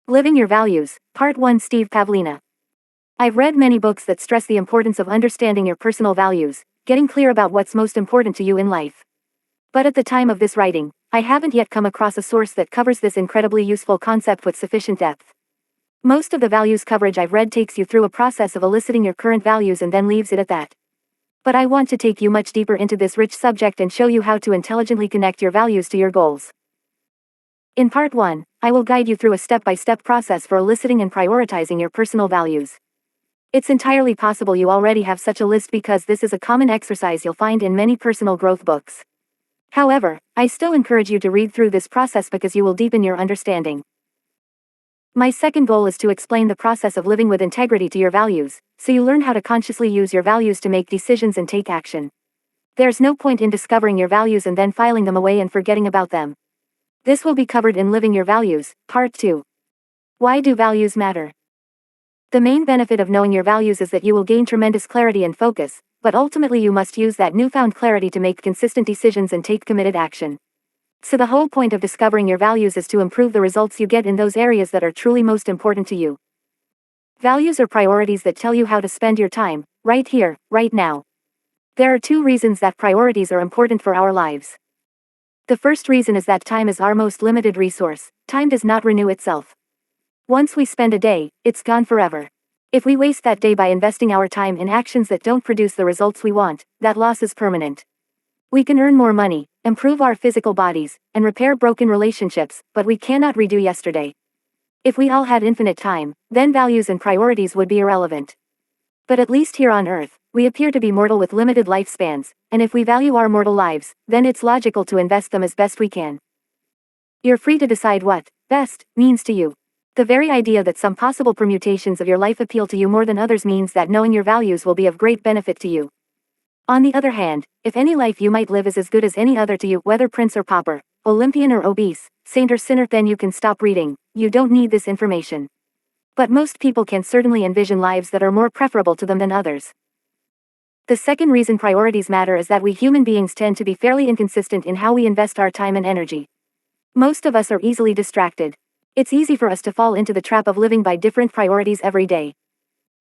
Living Your Values, Part 1. Steve Pavlina. I've read many books that stress the importance of understanding your personal values, getting clear about what's most important to you in life. But at the time of this writing, I haven't yet come across a source that covers this incredibly useful concept with sufficient depth. Most of the values coverage I've read takes you through a process of eliciting your current values and then leaves it at that. But I want to take you much deeper into this rich subject and show you how to intelligently connect your values to your goals. In Part 1, I will guide you through a step-by-step process for eliciting and prioritizing your personal values. It's entirely possible you already have such a list because this is a common exercise you'll find in many personal growth books. However, I still encourage you to read through this process because you will deepen your understanding. My second goal is to explain the process of living with integrity to your values, so you learn how to consciously use your values to make decisions and take action. There's no point in discovering your values and then filing them away and forgetting about them. This will be covered in Living Your Values, Part 2. Why do values matter? The main benefit of knowing your values is that you will gain tremendous clarity and focus, but ultimately you must use that newfound clarity to make consistent decisions and take committed action. So the whole point of discovering your values is to improve the results you get in those areas that are truly most important to you. Values are priorities that tell you how to spend your time, right here, right now. There are two reasons that priorities are important for our lives. The first reason is that time is our most limited resource. Time does not renew itself. Once we spend a day, it's gone forever. If we waste that day by investing our time in actions that don't produce the results we want, that loss is permanent. We can earn more money, improve our physical bodies, and repair broken relationships, but we cannot redo yesterday. If we all had infinite time, then values and priorities would be irrelevant. But at least here on Earth, we appear to be mortal with limited lifespans, and if we value our mortal lives, then it's logical to invest them as best we can. You're free to decide what best means to you. The very idea that some possible permutations of your life appeal to you more than others means that knowing your values will be of great benefit to you. On the other hand, if any life you might live is as good as any other to you, whether prince or pauper, Olympian or obese, saint or sinner, then you can stop reading. You don't need this information. But most people can certainly envision lives that are more preferable to them than others. The second reason priorities matter is that we human beings tend to be fairly inconsistent in how we invest our time and energy. Most of us are easily distracted. It's easy for us to fall into the trap of living by different priorities every day.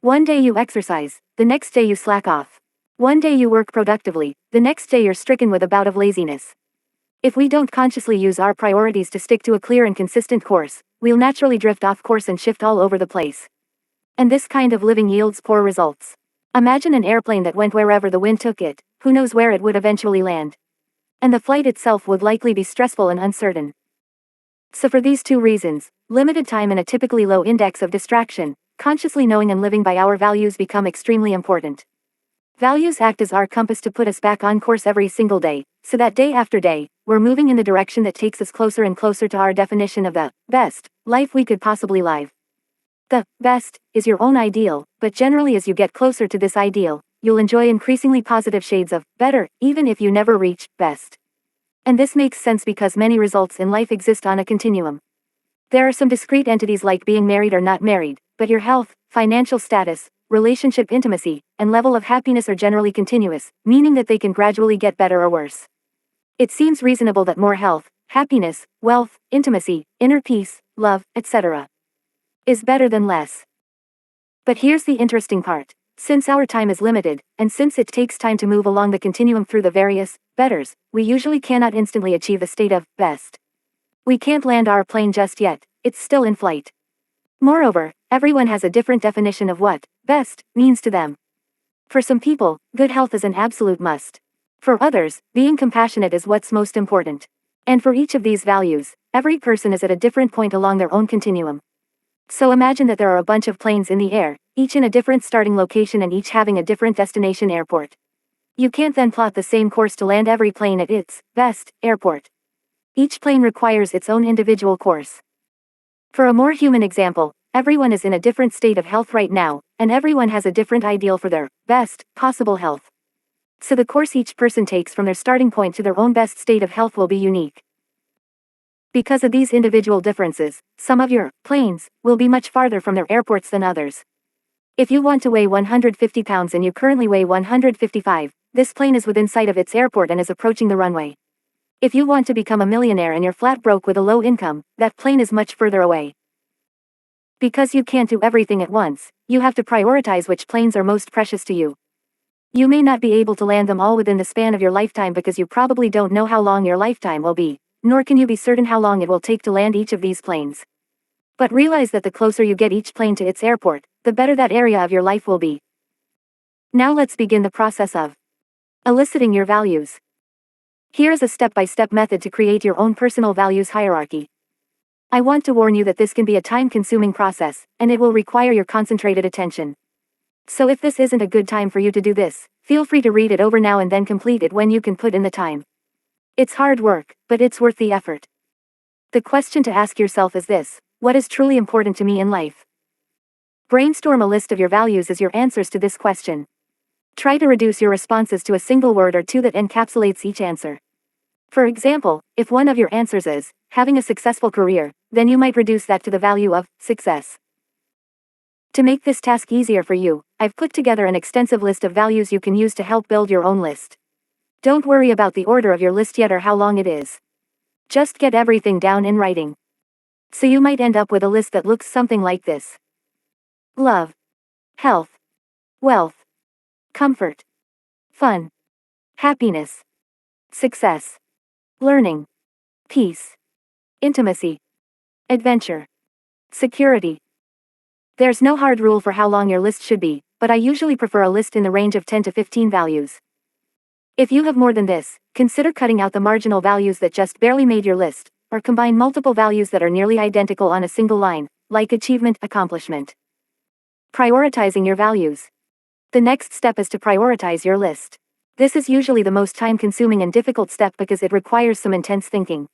One day you exercise, the next day you slack off. One day you work productively, the next day you're stricken with a bout of laziness. If we don't consciously use our priorities to stick to a clear and consistent course, we'll naturally drift off course and shift all over the place. And this kind of living yields poor results. Imagine an airplane that went wherever the wind took it, who knows where it would eventually land. And the flight itself would likely be stressful and uncertain. So for these two reasons, limited time and a typically low index of distraction, consciously knowing and living by our values become extremely important. Values act as our compass to put us back on course every single day, so that day after day, we're moving in the direction that takes us closer and closer to our definition of the best life we could possibly live. The best is your own ideal, but generally as you get closer to this ideal, you'll enjoy increasingly positive shades of better, even if you never reach best. And this makes sense because many results in life exist on a continuum. There are some discrete entities like being married or not married, but your health, financial status, relationship intimacy, and level of happiness are generally continuous, meaning that they can gradually get better or worse. It seems reasonable that more health, happiness, wealth, intimacy, inner peace, love, etc. is better than less. But here's the interesting part. Since our time is limited, and since it takes time to move along the continuum through the various betters, we usually cannot instantly achieve a state of best. We can't land our plane just yet, it's still in flight. Moreover, everyone has a different definition of what best means to them. For some people, good health is an absolute must. For others, being compassionate is what's most important. And for each of these values, every person is at a different point along their own continuum. So imagine that there are a bunch of planes in the air, each in a different starting location and each having a different destination airport. You can't then plot the same course to land every plane at its best airport. Each plane requires its own individual course. For a more human example, everyone is in a different state of health right now, and everyone has a different ideal for their best possible health. So the course each person takes from their starting point to their own best state of health will be unique. Because of these individual differences, some of your planes will be much farther from their airports than others. If you want to weigh 150 pounds and you currently weigh 155, this plane is within sight of its airport and is approaching the runway. If you want to become a millionaire and you're flat broke with a low income, that plane is much further away. Because you can't do everything at once, you have to prioritize which planes are most precious to you. You may not be able to land them all within the span of your lifetime because you probably don't know how long your lifetime will be, nor can you be certain how long it will take to land each of these planes. But realize that the closer you get each plane to its airport, the better that area of your life will be. Now let's begin the process of eliciting your values. Here is a step-by-step method to create your own personal values hierarchy. I want to warn you that this can be a time-consuming process, and it will require your concentrated attention. So if this isn't a good time for you to do this, feel free to read it over now and then complete it when you can put in the time. It's hard work, but it's worth the effort. The question to ask yourself is this: what is truly important to me in life? Brainstorm a list of your values as your answers to this question. Try to reduce your responses to a single word or two that encapsulates each answer. For example, if one of your answers is having a successful career, then you might reduce that to the value of success. To make this task easier for you, I've put together an extensive list of values you can use to help build your own list. Don't worry about the order of your list yet or how long it is. Just get everything down in writing. So you might end up with a list that looks something like this: love, health, wealth, comfort, fun, happiness, success, learning, peace, intimacy, adventure, security. There's no hard rule for how long your list should be, but I usually prefer a list in the range of 10 to 15 values. If you have more than this, consider cutting out the marginal values that just barely made your list, or combine multiple values that are nearly identical on a single line, like achievement, accomplishment. Prioritizing your values. The next step is to prioritize your list. This is usually the most time-consuming and difficult step because it requires some intense thinking.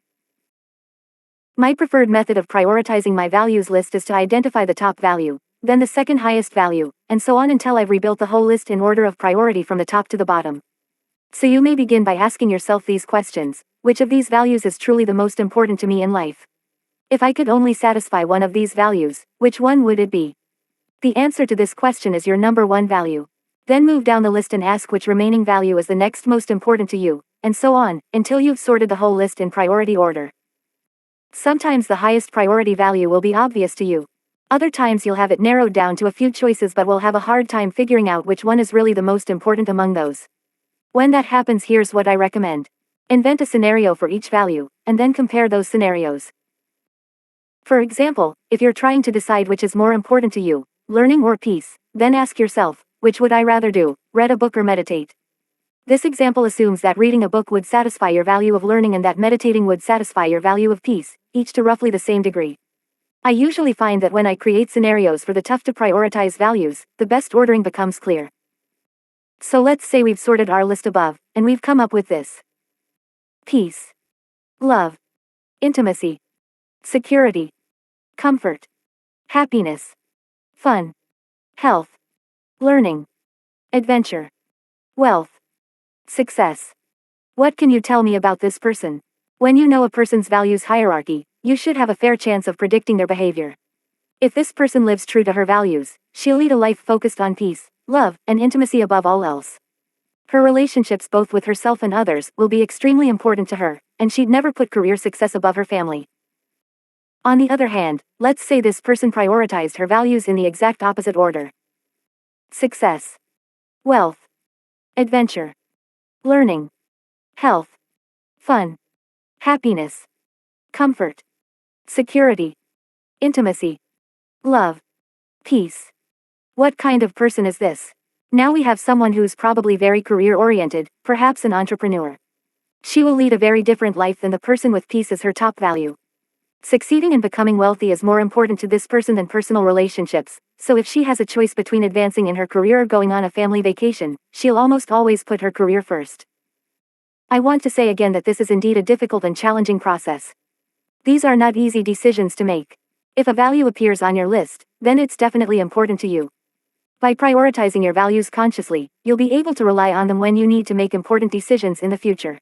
My preferred method of prioritizing my values list is to identify the top value, then the second highest value, and so on until I've rebuilt the whole list in order of priority from the top to the bottom. So you may begin by asking yourself these questions: which of these values is truly the most important to me in life? If I could only satisfy one of these values, which one would it be? The answer to this question is your number one value. Then move down the list and ask which remaining value is the next most important to you, and so on, until you've sorted the whole list in priority order. Sometimes the highest priority value will be obvious to you. Other times you'll have it narrowed down to a few choices but will have a hard time figuring out which one is really the most important among those. When that happens, here's what I recommend. Invent a scenario for each value, and then compare those scenarios. For example, if you're trying to decide which is more important to you, learning or peace, then ask yourself, which would I rather do, read a book or meditate? This example assumes that reading a book would satisfy your value of learning and that meditating would satisfy your value of peace, each to roughly the same degree. I usually find that when I create scenarios for the tough to prioritize values, the best ordering becomes clear. So let's say we've sorted our list above, and we've come up with this: peace, love, intimacy, security, comfort, happiness, fun, health, learning, adventure, wealth, success. What can you tell me about this person? When you know a person's values hierarchy, you should have a fair chance of predicting their behavior. If this person lives true to her values, she'll lead a life focused on peace, love, and intimacy above all else. Her relationships both with herself and others will be extremely important to her, and she'd never put career success above her family. On the other hand, let's say this person prioritized her values in the exact opposite order: success, wealth, adventure, learning, health, fun, happiness, comfort, security, intimacy, love, peace. What kind of person is this? Now we have someone who's probably very career-oriented, perhaps an entrepreneur. She will lead a very different life than the person with peace as her top value. Succeeding and becoming wealthy is more important to this person than personal relationships, so if she has a choice between advancing in her career or going on a family vacation, she'll almost always put her career first. I want to say again that this is indeed a difficult and challenging process. These are not easy decisions to make. If a value appears on your list, then it's definitely important to you. By prioritizing your values consciously, you'll be able to rely on them when you need to make important decisions in the future.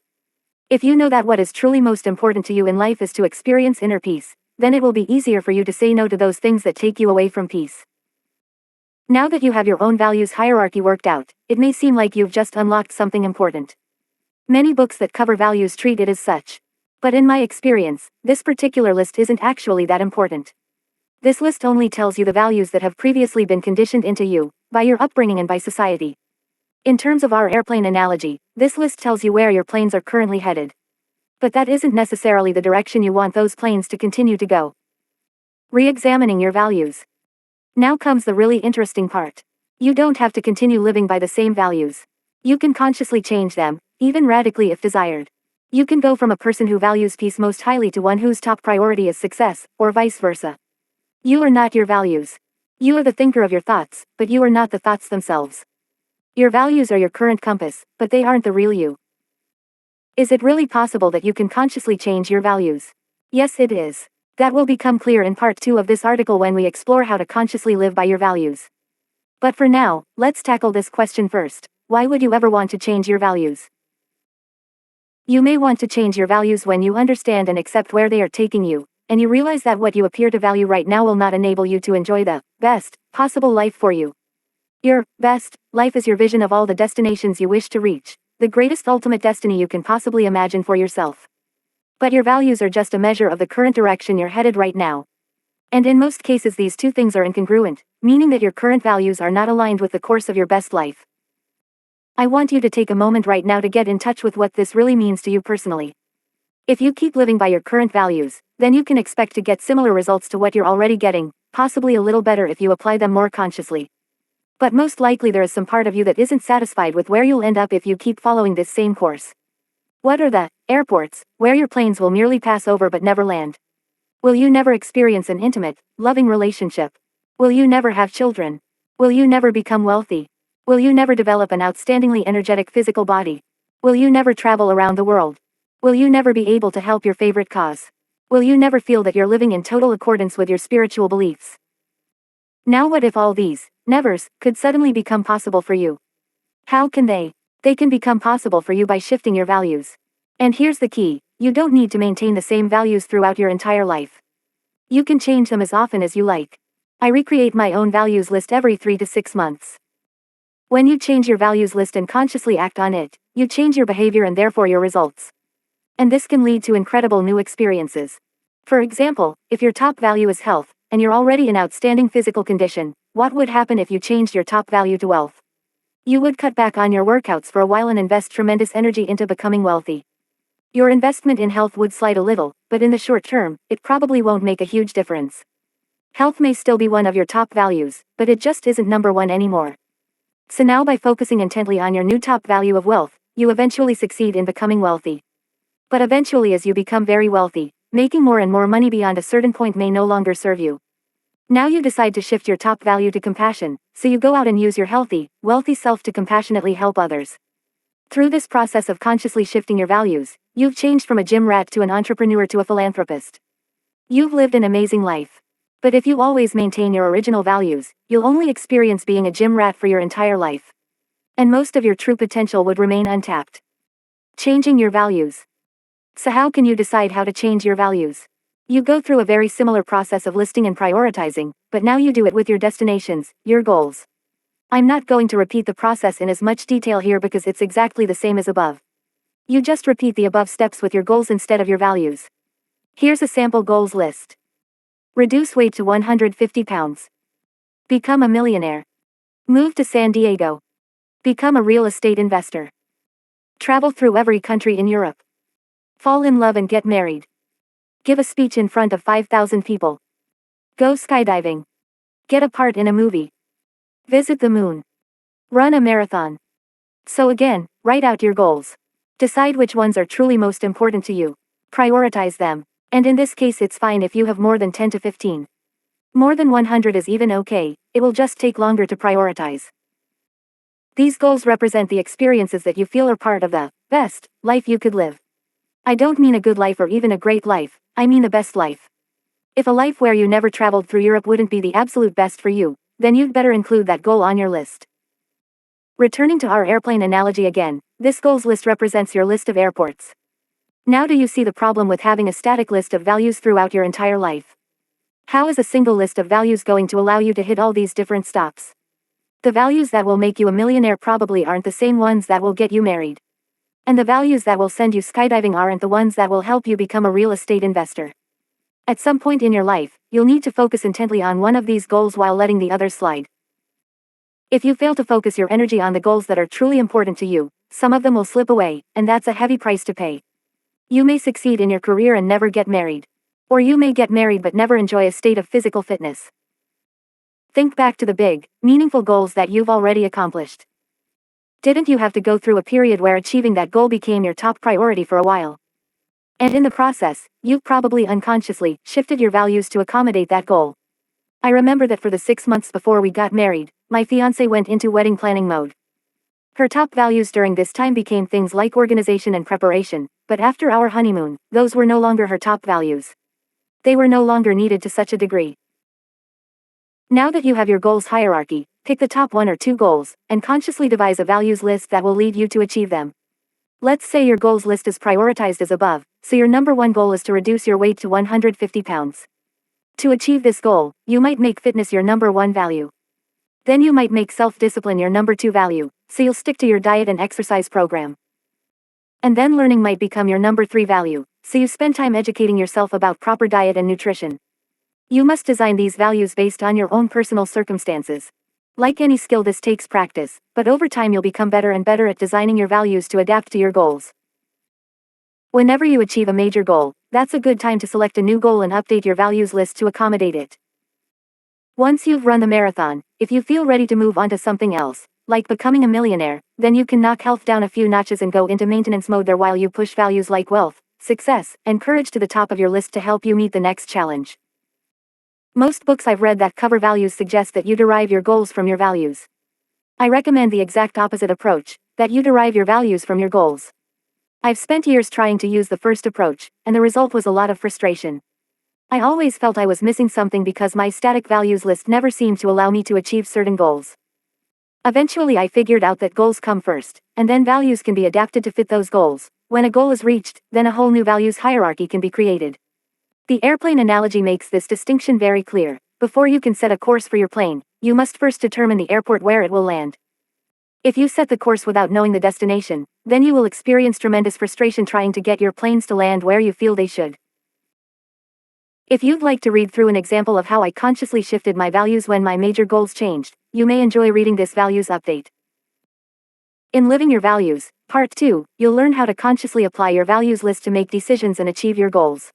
If you know that what is truly most important to you in life is to experience inner peace, then it will be easier for you to say no to those things that take you away from peace. Now that you have your own values hierarchy worked out, it may seem like you've just unlocked something important. Many books that cover values treat it as such. But in my experience, this particular list isn't actually that important. This list only tells you the values that have previously been conditioned into you, by your upbringing and by society. In terms of our airplane analogy, this list tells you where your planes are currently headed. But that isn't necessarily the direction you want those planes to continue to go. Re-examining your values. Now comes the really interesting part. You don't have to continue living by the same values. You can consciously change them, even radically if desired. You can go from a person who values peace most highly to one whose top priority is success, or vice versa. You are not your values. You are the thinker of your thoughts, but you are not the thoughts themselves. Your values are your current compass, but they aren't the real you. Is it really possible that you can consciously change your values? Yes, it is. That will become clear in part 2 of this article when we explore how to consciously live by your values. But for now, let's tackle this question first. Why would you ever want to change your values? You may want to change your values when you understand and accept where they are taking you, and you realize that what you appear to value right now will not enable you to enjoy the best possible life for you. Your best life is your vision of all the destinations you wish to reach, the greatest ultimate destiny you can possibly imagine for yourself. But your values are just a measure of the current direction you're headed right now. And in most cases these two things are incongruent, meaning that your current values are not aligned with the course of your best life. I want you to take a moment right now to get in touch with what this really means to you personally. If you keep living by your current values, then you can expect to get similar results to what you're already getting, possibly a little better if you apply them more consciously. But most likely there is some part of you that isn't satisfied with where you'll end up if you keep following this same course. What are the airports where your planes will merely pass over but never land? Will you never experience an intimate, loving relationship? Will you never have children? Will you never become wealthy? Will you never develop an outstandingly energetic physical body? Will you never travel around the world? Will you never be able to help your favorite cause? Will you never feel that you're living in total accordance with your spiritual beliefs? Now what if all these nevers could suddenly become possible for you? How can they? They can become possible for you by shifting your values. And here's the key, you don't need to maintain the same values throughout your entire life. You can change them as often as you like. I recreate my own values list every 3 to 6 months. When you change your values list and consciously act on it, you change your behavior and therefore your results. And this can lead to incredible new experiences. For example, if your top value is health, and you're already in outstanding physical condition, what would happen if you changed your top value to wealth? You would cut back on your workouts for a while and invest tremendous energy into becoming wealthy. Your investment in health would slide a little, but in the short term, it probably won't make a huge difference. Health may still be one of your top values, but it just isn't number one anymore. So now by focusing intently on your new top value of wealth, you eventually succeed in becoming wealthy. But eventually as you become very wealthy, making more and more money beyond a certain point may no longer serve you. Now you decide to shift your top value to compassion, so you go out and use your healthy, wealthy self to compassionately help others. Through this process of consciously shifting your values, you've changed from a gym rat to an entrepreneur to a philanthropist. You've lived an amazing life. But if you always maintain your original values, you'll only experience being a gym rat for your entire life. And most of your true potential would remain untapped. Changing your values. So how can you decide how to change your values? You go through a very similar process of listing and prioritizing, but now you do it with your destinations, your goals. I'm not going to repeat the process in as much detail here because it's exactly the same as above. You just repeat the above steps with your goals instead of your values. Here's a sample goals list. Reduce weight to 150 pounds. Become a millionaire. Move to San Diego. Become a real estate investor. Travel through every country in Europe. Fall in love and get married. Give a speech in front of 5,000 people. Go skydiving. Get a part in a movie. Visit the moon. Run a marathon. So again, write out your goals. Decide which ones are truly most important to you. Prioritize them. And in this case it's fine if you have more than 10 to 15. More than 100 is even okay, it will just take longer to prioritize. These goals represent the experiences that you feel are part of the best life you could live. I don't mean a good life or even a great life, I mean the best life. If a life where you never traveled through Europe wouldn't be the absolute best for you, then you'd better include that goal on your list. Returning to our airplane analogy again, this goals list represents your list of airports. Now do you see the problem with having a static list of values throughout your entire life? How is a single list of values going to allow you to hit all these different stops? The values that will make you a millionaire probably aren't the same ones that will get you married. And the values that will send you skydiving aren't the ones that will help you become a real estate investor. At some point in your life, you'll need to focus intently on one of these goals while letting the others slide. If you fail to focus your energy on the goals that are truly important to you, some of them will slip away, and that's a heavy price to pay. You may succeed in your career and never get married. Or you may get married but never enjoy a state of physical fitness. Think back to the big, meaningful goals that you've already accomplished. Didn't you have to go through a period where achieving that goal became your top priority for a while? And in the process, you've probably unconsciously shifted your values to accommodate that goal. I remember that for the 6 months before we got married, my fiancé went into wedding planning mode. Her top values during this time became things like organization and preparation, but after our honeymoon, those were no longer her top values. They were no longer needed to such a degree. Now that you have your goals hierarchy, pick the top 1 or 2 goals, and consciously devise a values list that will lead you to achieve them. Let's say your goals list is prioritized as above, so your number 1 goal is to reduce your weight to 150 pounds. To achieve this goal, you might make fitness your number 1 value. Then you might make self-discipline your number 2 value, so you'll stick to your diet and exercise program. And then learning might become your number 3 value, so you spend time educating yourself about proper diet and nutrition. You must design these values based on your own personal circumstances. Like any skill, this takes practice, but over time you'll become better and better at designing your values to adapt to your goals. Whenever you achieve a major goal, that's a good time to select a new goal and update your values list to accommodate it. Once you've run the marathon, if you feel ready to move on to something else, like becoming a millionaire, then you can knock health down a few notches and go into maintenance mode there while you push values like wealth, success, and courage to the top of your list to help you meet the next challenge. Most books I've read that cover values suggest that you derive your goals from your values. I recommend the exact opposite approach, that you derive your values from your goals. I've spent years trying to use the first approach, and the result was a lot of frustration. I always felt I was missing something because my static values list never seemed to allow me to achieve certain goals. Eventually I figured out that goals come first, and then values can be adapted to fit those goals. When a goal is reached, then a whole new values hierarchy can be created. The airplane analogy makes this distinction very clear. Before you can set a course for your plane, you must first determine the airport where it will land. If you set the course without knowing the destination, then you will experience tremendous frustration trying to get your planes to land where you feel they should. If you'd like to read through an example of how I consciously shifted my values when my major goals changed, you may enjoy reading this values update. In Living Your Values, Part 2, you'll learn how to consciously apply your values list to make decisions and achieve your goals.